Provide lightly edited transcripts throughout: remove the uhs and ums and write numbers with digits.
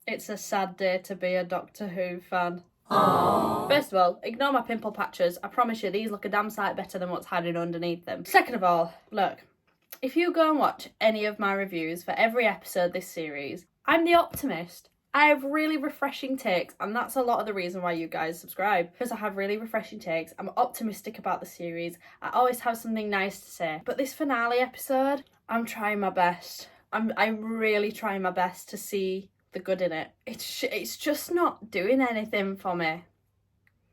It's a sad day to be a Doctor Who fan. Aww. First of all, ignore my pimple patches. I promise you, these look a damn sight better than what's hiding underneath them. Second of all, look, if you go and watch any of my reviews for every episode this series, I'm the optimist. I have really refreshing takes, and that's a lot of the reason why you guys subscribe, because I have really refreshing takes. I'm optimistic about the series. I always have something nice to say. But this finale episode, I'm trying my best. I'm really trying my best to see the good in it. It's just not doing anything for me,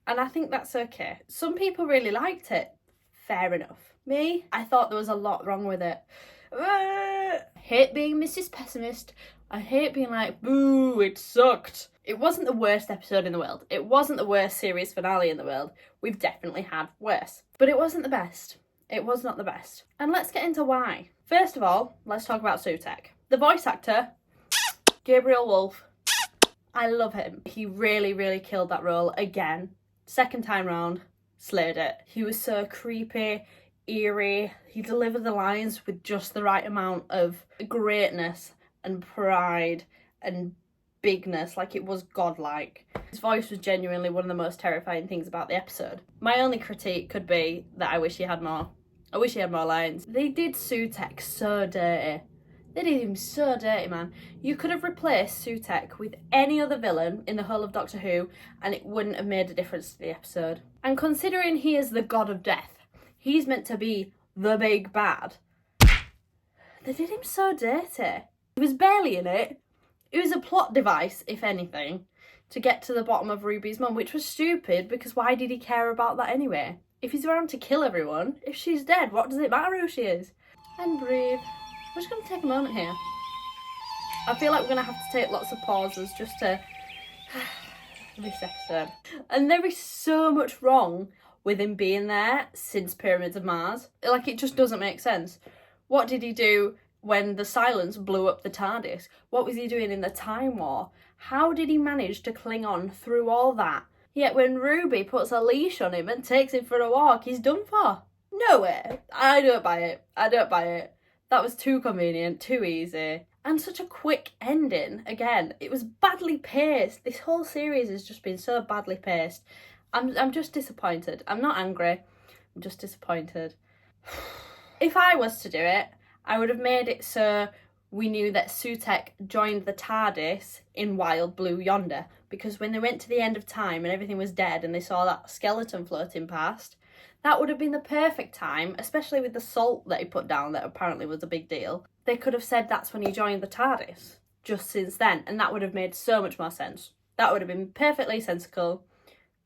and I think that's okay. Some people really liked it. Fair enough. Me, I thought there was a lot wrong with it. Hate being Mrs. Pessimist. I hate being like, boo, it sucked. It wasn't the worst episode in the world. It wasn't the worst series finale in the world. We've definitely had worse, but it wasn't the best. It was not the best. And let's get into why. First of all, let's talk about Sutekh. The voice actor, Gabriel Wolf, I love him. He really, really killed that role again. Second time round, slayed it. He was so creepy, eerie. He delivered the lines with just the right amount of greatness and pride and bigness, like it was godlike. His voice was genuinely one of the most terrifying things about the episode. My only critique could be that I wish he had more. I wish he had more lines. They did Sutekh so dirty. They did him so dirty, man. You could have replaced Sutekh with any other villain in the whole of Doctor Who and it wouldn't have made a difference to the episode. And considering he is the god of death, he's meant to be the big bad, they did him so dirty. He was barely in it. It was a plot device, if anything, to get to the bottom of Ruby's mum, which was stupid because why did he care about that anyway? If he's around to kill everyone, if she's dead, what does it matter who she is? And breathe. I'm just going to take a moment here. I feel like we're going to have to take lots of pauses just to this episode. And there is so much wrong with him being there since Pyramids of Mars. Like, it just doesn't make sense. What did he do when the Silence blew up the TARDIS? What was he doing in the Time War? How did he manage to cling on through all that? Yet when Ruby puts a leash on him and takes him for a walk, he's done for. No way. I don't buy it. I don't buy it. That was too convenient, too easy, and such a quick ending. Again, it was badly paced. This whole series has just been so badly paced. I'm just disappointed. I'm not angry. I'm just disappointed. If I was to do it, I would have made it so we knew that Sutekh joined the TARDIS in Wild Blue Yonder, because when they went to the end of time and everything was dead and they saw that skeleton floating past, that would have been the perfect time, especially with the salt that he put down that apparently was a big deal. They could have said that's when he joined the TARDIS, just since then, and that would have made so much more sense. That would have been perfectly sensical,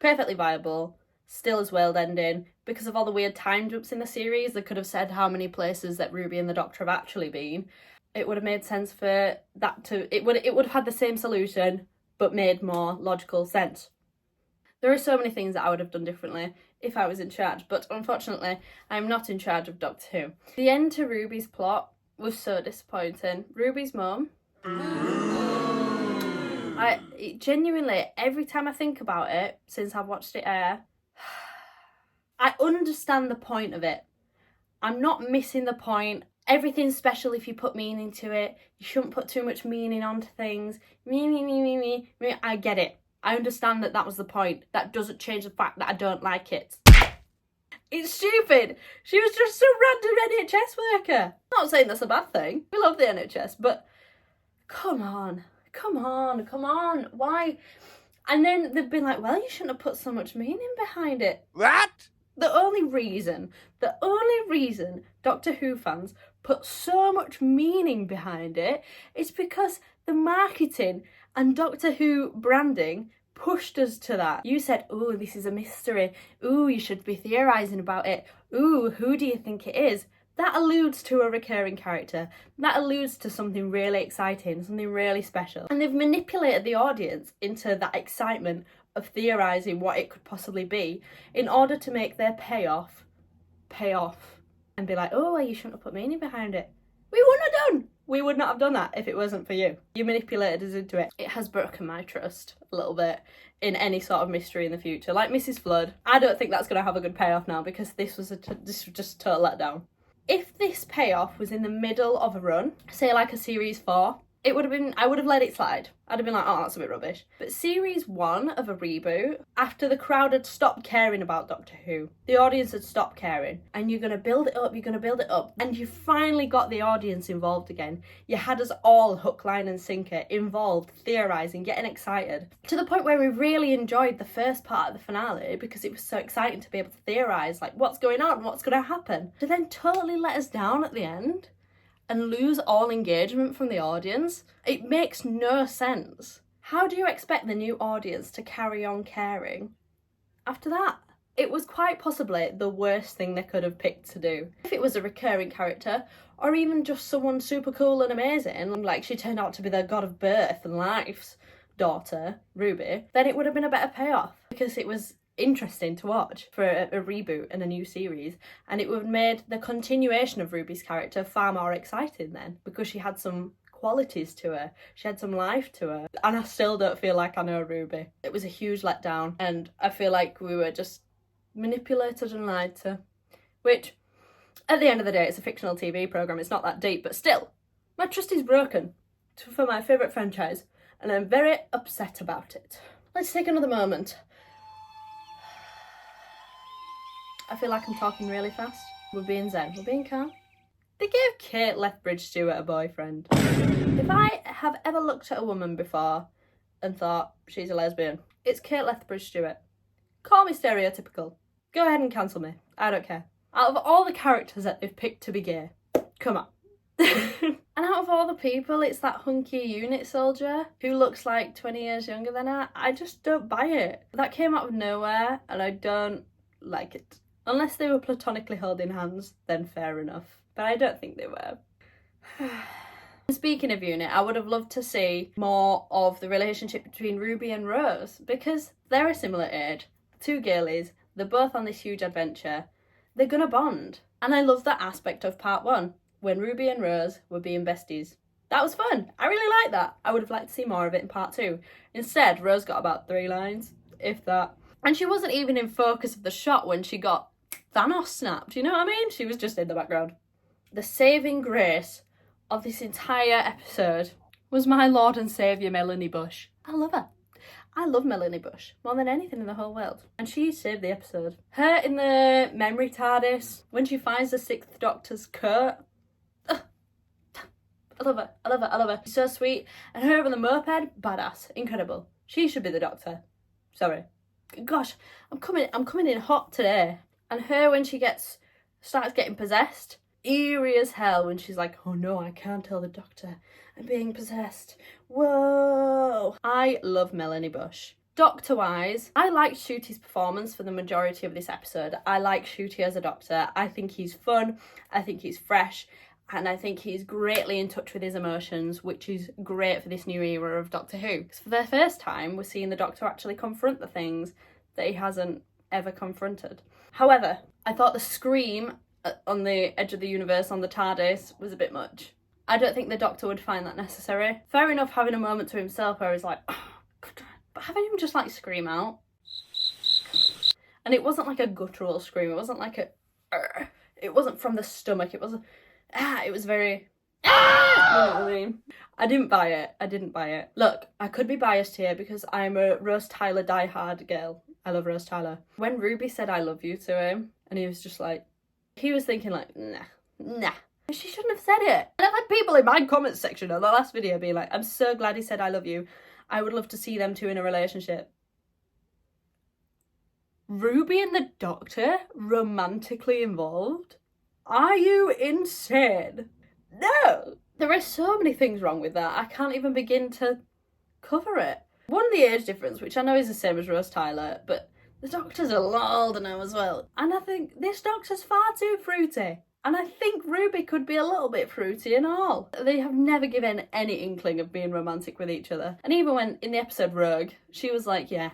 perfectly viable, still as world-ending. Because of all the weird time jumps in the series, they could have said how many places that Ruby and the Doctor have actually been. It would have made sense for that to... It would have had the same solution, but made more logical sense. There are so many things that I would have done differently if I was in charge, but unfortunately, I'm not in charge of Doctor Who. The end to Ruby's plot was so disappointing. Ruby's mum... genuinely, every time I think about it, since I've watched it air, I understand the point of it. I'm not missing the point. Everything's special if you put meaning to it. You shouldn't put too much meaning onto things. Me. I get it. I understand that was the point. That doesn't change the fact that I don't like it. It's stupid. She was just some random NHS worker. I'm not saying that's a bad thing. We love the NHS, but come on. Why? And then they've been like, well, you shouldn't have put so much meaning behind it. What? The only reason Doctor Who fans put so much meaning behind it is because the marketing and Doctor Who branding pushed us to that. You said, ooh, this is a mystery. Ooh, you should be theorising about it. Ooh, who do you think it is? That alludes to a recurring character. That alludes to something really exciting, something really special. And they've manipulated the audience into that excitement of theorising what it could possibly be in order to make their payoff pay off and be like, oh, well, you shouldn't have put meaning behind it. We would not have done that if it wasn't for you. You manipulated us into it. It has broken my trust a little bit in any sort of mystery in the future. Like Mrs. Flood, I don't think that's going to have a good payoff now because this was just a total letdown. If this payoff was in the middle of a run, say like a series 4, I would have let it slide. I'd have been like, oh, that's a bit rubbish. But series 1 of a reboot, after the crowd had stopped caring about Doctor Who, the audience had stopped caring, and you're going to build it up, and you finally got the audience involved again. You had us all hook, line and sinker, involved, theorising, getting excited, to the point where we really enjoyed the first part of the finale because it was so exciting to be able to theorise, like, what's going on, what's going to happen. To then totally let us down at the end and lose all engagement from the audience, it makes no sense. How do you expect the new audience to carry on caring after that? It was quite possibly the worst thing they could have picked to do. If it was a recurring character, or even just someone super cool and amazing, like she turned out to be the god of birth and life's daughter, Ruby, then it would have been a better payoff, because it was interesting to watch for a reboot and a new series, and it would have made the continuation of Ruby's character far more exciting then, because she had some qualities to her, she had some life to her, and I still don't feel like I know Ruby. It was a huge letdown, and I feel like we were just manipulated and lied to, which at the end of the day it's a fictional TV programme, it's not that deep, but still, my trust is broken for my favourite franchise, and I'm very upset about it. Let's take another moment. I feel like I'm talking really fast. We're being zen, we're being calm. They gave Kate Lethbridge Stewart a boyfriend. If I have ever looked at a woman before and thought she's a lesbian, it's Kate Lethbridge Stewart. Call me stereotypical. Go ahead and cancel me. I don't care. Out of all the characters that they've picked to be gay, come on. And out of all the people, it's that hunky unit soldier who looks like 20 years younger than her. I just don't buy it. That came out of nowhere and I don't like it. Unless they were platonically holding hands, then fair enough. But I don't think they were. Speaking of unit, I would have loved to see more of the relationship between Ruby and Rose, because they're a similar age. Two girlies, they're both on this huge adventure. They're gonna bond. And I love that aspect of part 1, when Ruby and Rose were being besties. That was fun. I really liked that. I would have liked to see more of it in part 2. Instead, Rose got about 3 lines, if that. And she wasn't even in focus of the shot when she got Thanos snapped, you know what I mean? She was just in the background. The saving grace of this entire episode was my Lord and Saviour Melanie Bush. I love her. I love Melanie Bush more than anything in the whole world. And she saved the episode. Her in the memory TARDIS, when she finds the 6th Doctor's coat. I love her, I love her, I love her. She's so sweet. And her on the moped, badass, incredible. She should be the Doctor. Sorry. Gosh, I'm coming in hot today. And her when she starts getting possessed, eerie as hell when she's like, oh no, I can't tell the Doctor, I'm being possessed. Whoa. I love Melanie Bush. Doctor-wise, I liked Ncuti's performance for the majority of this episode. I like Ncuti as a Doctor. I think he's fun, I think he's fresh, and I think he's greatly in touch with his emotions, which is great for this new era of Doctor Who. Because for the first time, we're seeing the Doctor actually confront the things that he hasn't ever confronted. However, I thought the scream on the edge of the universe on the TARDIS was a bit much. I don't think the Doctor would find that necessary. Fair enough having a moment to himself where he's like, oh, but having him just like scream out. And it wasn't like a guttural scream, it wasn't like it wasn't from the stomach, it wasn't, it was very, you know what I mean? I didn't buy it. Look, I could be biased here because I'm a Rose Tyler diehard girl. I love Rose Tyler. When Ruby said I love you to him, and he was just like, he was thinking like, nah. She shouldn't have said it. And I've had people in my comments section on the last video being like, I'm so glad he said I love you. I would love to see them two in a relationship. Ruby and the Doctor romantically involved? Are you insane? No! There are so many things wrong with that. I can't even begin to cover it. One, the age difference, which I know is the same as Rose Tyler, but the Doctor's a lot older now as well. And I think this Doctor's far too fruity. And I think Ruby could be a little bit fruity and all. They have never given any inkling of being romantic with each other. And even when, in the episode Rogue, she was like, yeah,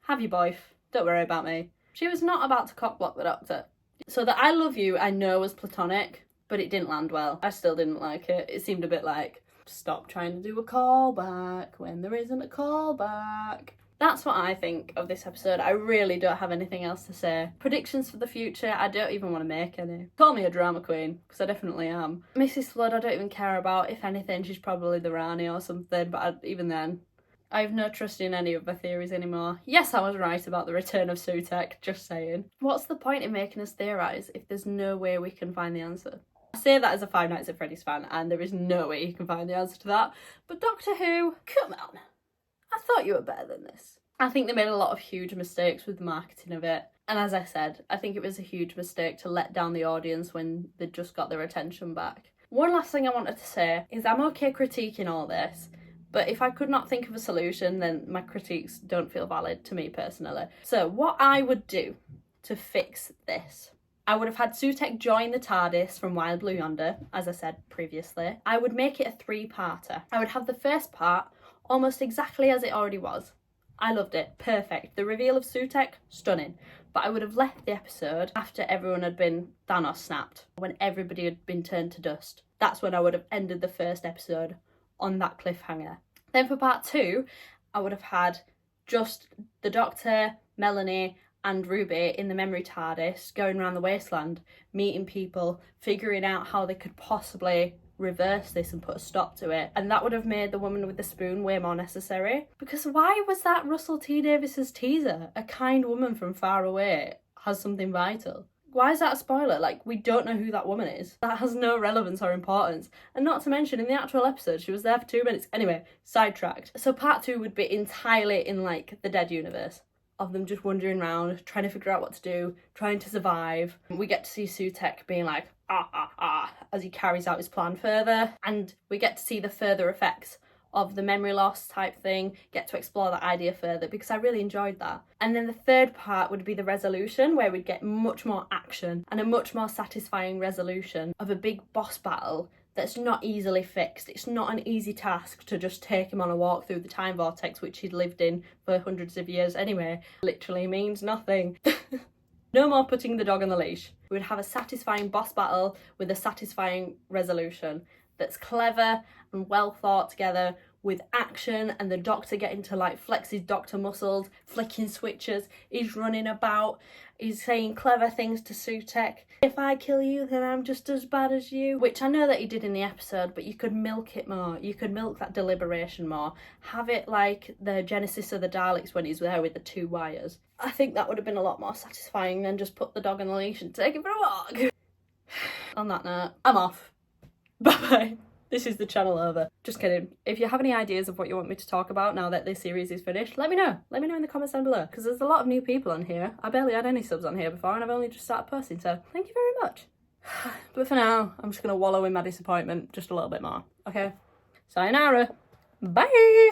have your boyf, don't worry about me. She was not about to cockblock the Doctor. So the I love you, I know was platonic, but it didn't land well. I still didn't like it. It seemed a bit like, stop trying to do a callback when there isn't a callback. That's what I think of this episode. I really don't have anything else to say. Predictions for the future, I don't even want to make any. Call me a drama queen, because I definitely am. Mrs. Flood, I don't even care about. If anything, she's probably the Rani or something, but even then, I have no trust in any of my theories anymore. Yes, I was right about the return of Sutekh, just saying. What's the point in making us theorise if there's no way we can find the answer? I say that as a Five Nights at Freddy's fan, and there is no way you can find the answer to that. But Doctor Who, come on. I thought you were better than this. I think they made a lot of huge mistakes with the marketing of it. And as I said, I think it was a huge mistake to let down the audience when they just got their attention back. One last thing I wanted to say is I'm okay critiquing all this, but if I could not think of a solution, then my critiques don't feel valid to me personally. So what I would do to fix this, I would have had Sutekh join the TARDIS from Wild Blue Yonder, as I said previously. I would make it a 3-parter. I would have the first part almost exactly as it already was. I loved it. Perfect. The reveal of Sutekh, stunning. But I would have left the episode after everyone had been Thanos snapped, when everybody had been turned to dust. That's when I would have ended the first episode on that cliffhanger. Then for part 2, I would have had just the Doctor, Melanie and Ruby in the memory TARDIS going around the wasteland, meeting people, figuring out how they could possibly reverse this and put a stop to it. And that would have made the woman with the spoon way more necessary. Because why was that Russell T Davies's teaser? A kind woman from far away has something vital. Why is that a spoiler? Like, we don't know who that woman is. That has no relevance or importance. And not to mention, in the actual episode, she was there for 2 minutes. Anyway, sidetracked. So part 2 would be entirely in, like, the Dead universe. Of them just wandering around, trying to figure out what to do, trying to survive. We get to see Sutekh being like, as he carries out his plan further. And we get to see the further effects of the memory loss type thing, get to explore that idea further, because I really enjoyed that. And then the third part would be the resolution, where we'd get much more action and a much more satisfying resolution of a big boss battle that's not easily fixed. It's not an easy task to just take him on a walk through the time vortex, which he'd lived in for hundreds of years anyway. Literally means nothing. No more putting the dog on the leash. We would have a satisfying boss battle with a satisfying resolution that's clever and well thought together, with action and the Doctor getting to like flex his Doctor muscles, flicking switches, he's running about, he's saying clever things to Sutekh. If I kill you, then I'm just as bad as you. Which I know that he did in the episode, but you could milk it more. You could milk that deliberation more. Have it like the Genesis of the Daleks when he's there with the 2 wires. I think that would have been a lot more satisfying than just put the dog on the leash and take him for a walk. On that note, I'm off. Bye-bye. This is the channel over. Just kidding. If you have any ideas of what you want me to talk about now that this series is finished, let me know. Let me know in the comments down below, because there's a lot of new people on here. I barely had any subs on here before, and I've only just started posting, so thank you very much. But for now, I'm just going to wallow in my disappointment just a little bit more. Okay? Sayonara. Bye!